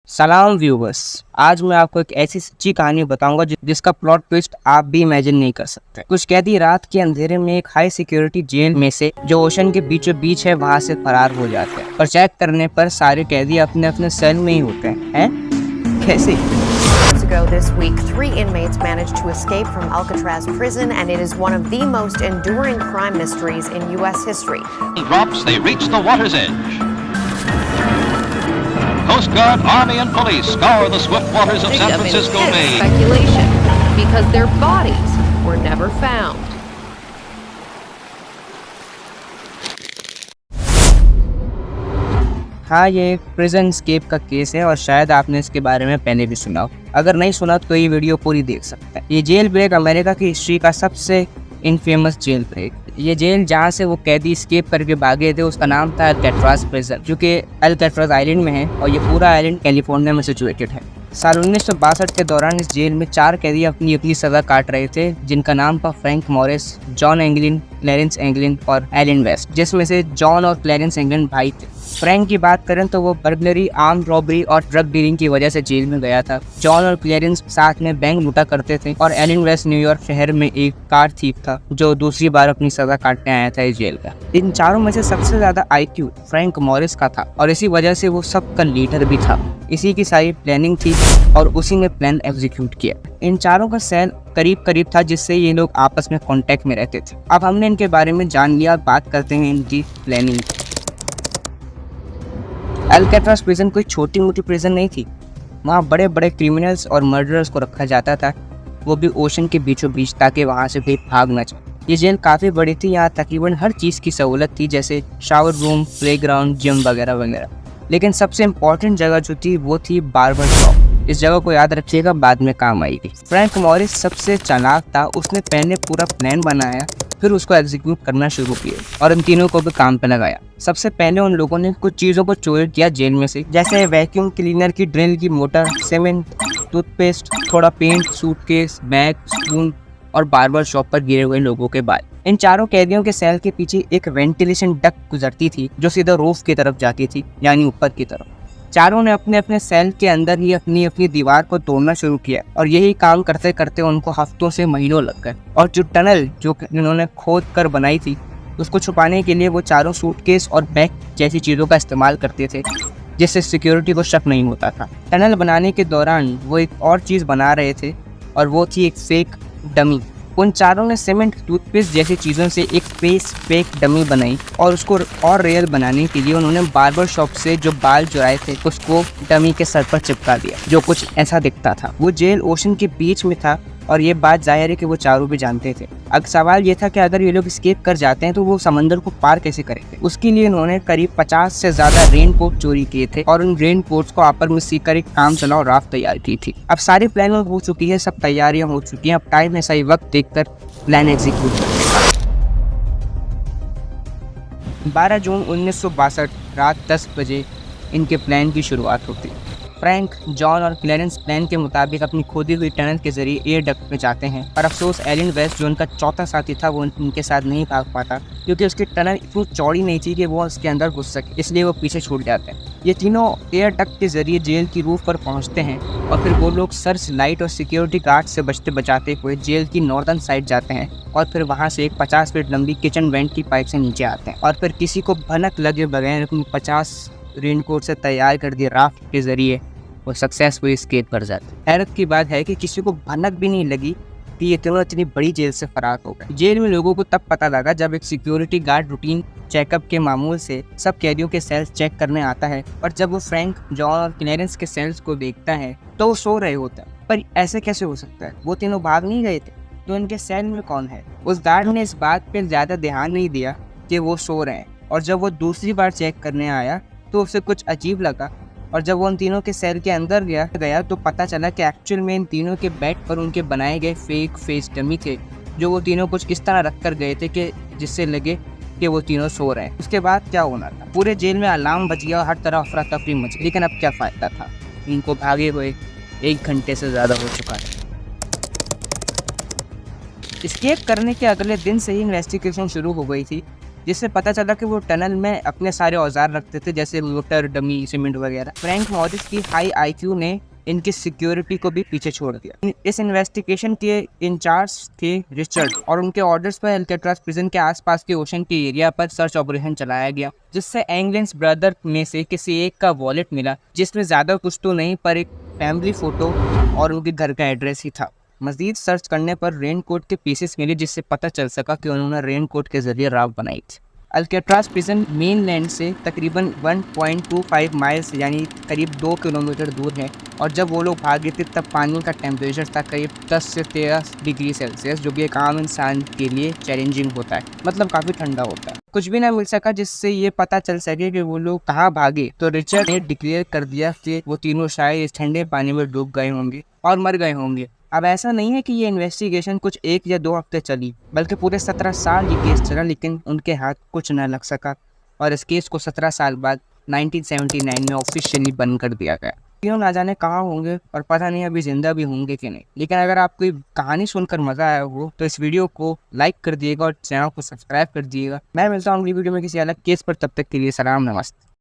सलाम व्यूवर्स। आज मैं आपको एक ऐसी सच्ची कहानी बताऊंगा जिसका प्लॉट ट्विस्ट आप भी इमेजिन नहीं कर सकते। कुछ कैदी रात के अंधेरे में एक हाई सिक्योरिटी जेल में से जो ओशन के बीचों बीच है वहां से फरार हो जाते हैं, पर चेक करने पर सारे कैदी अपने अपने सेल में ही होते हैं। कैसे? Ago this week, 3 inmates managed to escape from Alcatraz prison, and it is one of the most enduring crime mysteries in U.S. history. Drops, they reach the water's edge. Coast Guard, Army, and police scour the swift waters of San Francisco Bay. Speculation, because their bodies were never found. हाँ, ये एक prison escape का case है और शायद आपने इसके बारे में पहले भी सुना हो। अगर नहीं सुना तो ये वीडियो पूरी देख सकते हैं। ये जेल ब्रेक अमेरिका की हिस्ट्री का सबसे इनफेमस जेल ब्रेक। ये जेल जहाँ से वो कैदी एस्केप करके भागे थे उसका नाम था अल्काट्राज प्रिजन, जो कि अल्काट्राज आइलैंड में है और ये पूरा आइलैंड कैलिफोर्निया में सिचुएटेड है। साल 1962 के दौरान इस जेल में 4 कैदी अपनी अपनी सज़ा काट रहे थे, जिनका नाम था फ्रैंक मॉरिस, जॉन एंगलिन, क्लैरेंस एंगलिन और एलन वेस्ट, जिसमें से जॉन और क्लैरेंस एंगलिन भाई थे। फ्रैंक की बात करें तो वो बर्गलरी, आर्म रॉबरी और ड्रग डीलिंग की वजह से जेल में गया था। जॉन और क्लैरेंस साथ में बैंक लूटा करते थे और एलन वेस्ट न्यूयॉर्क शहर में एक कार थीफ था जो दूसरी बार अपनी सजा काटने आया था इस जेल का। इन चारों में से सबसे ज्यादा IQ फ्रैंक मॉरिस का था और इसी वजह से वो सबका लीडर भी था। इसी की सारी प्लानिंग थी और उसी ने प्लान एग्जीक्यूट किया। इन चारों का सेल करीब करीब था, जिससे ये लोग आपस में कांटेक्ट में रहते थे। अब हमने इनके बारे में जान लिया, बात करते हैं इनकी प्लानिंग। अल्काट्राज प्रिजन कोई छोटी मोटी प्रिजन नहीं थी। वहाँ बड़े बड़े क्रिमिनल्स और मर्डरर्स को रखा जाता था, वो भी ओशन के बीचों बीच, ताकि वहाँ से कोई भाग न जाए। ये जेल काफ़ी बड़ी थी, यहाँ तकरीबन हर चीज़ की सहूलत थी, जैसे शावर रूम, प्लेग्राउंड, जिम वगैरह वगैरह। लेकिन सबसे इम्पॉर्टेंट जगह जो थी वो थी बार्बर शॉप। इस जगह को याद रखिएगा, बाद में काम आएगी। फ्रैंक मॉरिस सबसे चालाक था, उसने पहले पूरा प्लान बनाया, फिर उसको एग्जीक्यूट करना शुरू किया और इन तीनों को भी काम पे लगाया। सबसे पहले उन लोगों ने कुछ चीज़ों को चोरी किया जेल में से, जैसे वैक्यूम क्लीनर की ड्रिल की मोटर, सीमेंट, टूथपेस्ट, थोड़ा पेंट, सूटकेस, बैग, स्पून और बार्बर शॉप पर गिरे हुए लोगों के बाल। इन चारों कैदियों के सेल के पीछे एक वेंटिलेशन डक्ट गुजरती थी जो सीधा रूफ की तरफ जाती थी, यानी ऊपर की तरफ। चारों ने अपने अपने सेल के अंदर ही अपनी अपनी दीवार को तोड़ना शुरू किया और यही काम करते करते उनको हफ्तों से महीनों लग गए। और जो टनल जो इन्होंने खोद कर बनाई थी, उसको छुपाने के लिए वो चारों सूटकेस और बैग जैसी चीज़ों का इस्तेमाल करते थे, जिससे सिक्योरिटी को शक नहीं होता था। टनल बनाने के दौरान वो एक और चीज़ बना रहे थे और वो थी एक फेक डमी। उन चारों ने सीमेंट, टूथपेस्ट जैसी चीज़ों से एक फेक डमी बनाई और उसको और रियल बनाने के लिए उन्होंने बार्बर शॉप से जो बाल चुराए थे उसको डमी के सर पर चिपका दिया, जो कुछ ऐसा दिखता था। वो जेल ओशन के बीच में था और ये बात जाहिर है कि वो चारों भी जानते थे। अब सवाल ये था कि अगर ये लोग एस्केप कर जाते हैं तो वो समंदर को पार कैसे करेंगे। उसके लिए उन्होंने करीब 50 से ज़्यादा रेनकोट चोरी किए थे और उन रेनकोट्स को आपस में सीकर एक काम चलाओ राफ्ट तैयार की थी। अब सारी प्लानिंग हो चुकी है, सब तैयारियां हो चुकी हैं, अब टाइम है सही वक्त देखकर प्लान एग्जीक्यूट करने का। 12 जून 1962 रात 10 बजे इनके प्लान की शुरुआत होती। फ्रैंक, जॉन और क्लैरेंस प्लान के मुताबिक अपनी खोदी हुई टनल के जरिए एयर डक्ट में जाते हैं, पर अफसोस एलन वेस्ट जो उनका चौथा साथी था वो उनके साथ नहीं भाग पाता, क्योंकि उसकी टनल इतनी चौड़ी नहीं थी कि वो उसके अंदर घुस सके, इसलिए वो पीछे छूट जाते हैं। ये तीनों एयर डक्ट के जरिए जेल की रूफ पर पहुंचते हैं और फिर वो लोग सर्च लाइट और सिक्योरिटी गार्ड से बचते बचाते हुए जेल की नॉर्दर्न साइड जाते हैं और फिर वहाँ से एक 50 फीट लंबी किचन वेंट की पाइप से नीचे आते हैं और फिर किसी को भनक लगे बगैर अपनी 50 रेनकोट से तैयार कर दिए राफ्ट के जरिए वो सक्सेसफुली एस्केप कर जाते। हैरत की बात है कि किसी को भनक भी नहीं लगी कि ये तीनों इतनी बड़ी जेल से फरार हो गए। जेल में लोगों को तब पता लगा जब एक सिक्योरिटी गार्ड रूटीन चेकअप के मामूल से सब कैदियों के सेल्स चेक करने आता है और जब वो फ्रैंक, जॉन और क्लैरेंस के सेल्स को देखता है तो वो सो रहे होते हैं। पर ऐसे कैसे हो सकता है, वो तीनों भाग नहीं गए थे, तो इनके सेल में कौन है। उस गार्ड ने इस बात पर ज़्यादा ध्यान नहीं दिया कि वो सो रहे हैं और जब वो दूसरी बार चेक करने आया तो उसे कुछ अजीब लगा और जब वो उन तीनों के सेल के अंदर गया तो पता चला कि एक्चुअल में इन तीनों के बेड पर उनके बनाए गए फेक फेस डमी थे, जो वो तीनों कुछ इस तरह रख कर गए थे कि जिससे लगे कि वो तीनों सो रहे हैं। उसके बाद क्या होना था, पूरे जेल में अलार्म बज गया और हर तरफ अफरा तफरी मच गई। लेकिन अब क्या फ़ायदा था, इनको भागे हुए 1 घंटे से ज़्यादा हो चुका था। एस्केप करने के अगले दिन से ही इन्वेस्टिगेशन शुरू हो गई थी जिससे पता चला कि वो टनल में अपने सारे औजार रखते थे, जैसे मोटर, डमी, सीमेंट वगैरह। फ्रैंक मॉरिस की हाई आईक्यू ने इनकी सिक्योरिटी को भी पीछे छोड़ दिया। इस इन्वेस्टिगेशन के इंचार्ज थे रिचर्ड, और उनके ऑर्डर्स पर अल्काट्राज प्रिजन के आसपास के ओशन के एरिया पर सर्च ऑपरेशन चलाया गया, जिससे एंगलिन्स ब्रदर में से किसी एक का वॉलेट मिला, जिसमें ज़्यादा कुछ तो नहीं पर एक फैमिली फ़ोटो और उनके घर का एड्रेस ही था। मज़ीद सर्च करने पर रेनकोट के पीसेस मिले, जिससे पता चल सका कि उन्होंने रेनकोट के ज़रिए राव बनाई थी। अल्काट्राज प्रिजन मेनलैंड से तकरीबन 1.25 माइल्स यानी करीब 2 किलोमीटर दूर है, और जब वो लोग भागे थे तब पानी का टेम्परेचर था करीब 10 से 13 डिग्री सेल्सियस, जो कि एक आम इंसान के लिए चैलेंजिंग होता है, मतलब काफ़ी ठंडा होता है। कुछ भी ना मिल सका जिससे ये पता चल सके कि वो लोग कहाँ भागे, तो रिचर्ड ने डिक्लेयर कर दिया कि वो तीनों शायद इस ठंडे पानी में डूब गए होंगे और मर गए होंगे। अब ऐसा नहीं है कि ये इन्वेस्टिगेशन कुछ 1 या 2 हफ्ते चली, बल्कि पूरे 17 साल ये केस चला, लेकिन उनके हाथ कुछ न लग सका, और इस केस को 17 साल बाद 1979 में ऑफिशियली बंद कर दिया गया। क्यों ना जाने कहाँ होंगे, और पता नहीं अभी जिंदा भी होंगे कि नहीं। लेकिन अगर आपको कहानी सुनकर मज़ा आया हो तो इस वीडियो को लाइक कर दिएगा और चैनल को सब्सक्राइब कर दिएगा। मैं मिलता हूँ अगली वीडियो में किसी अलग केस पर, तब तक के लिए सलाम, नमस्ते।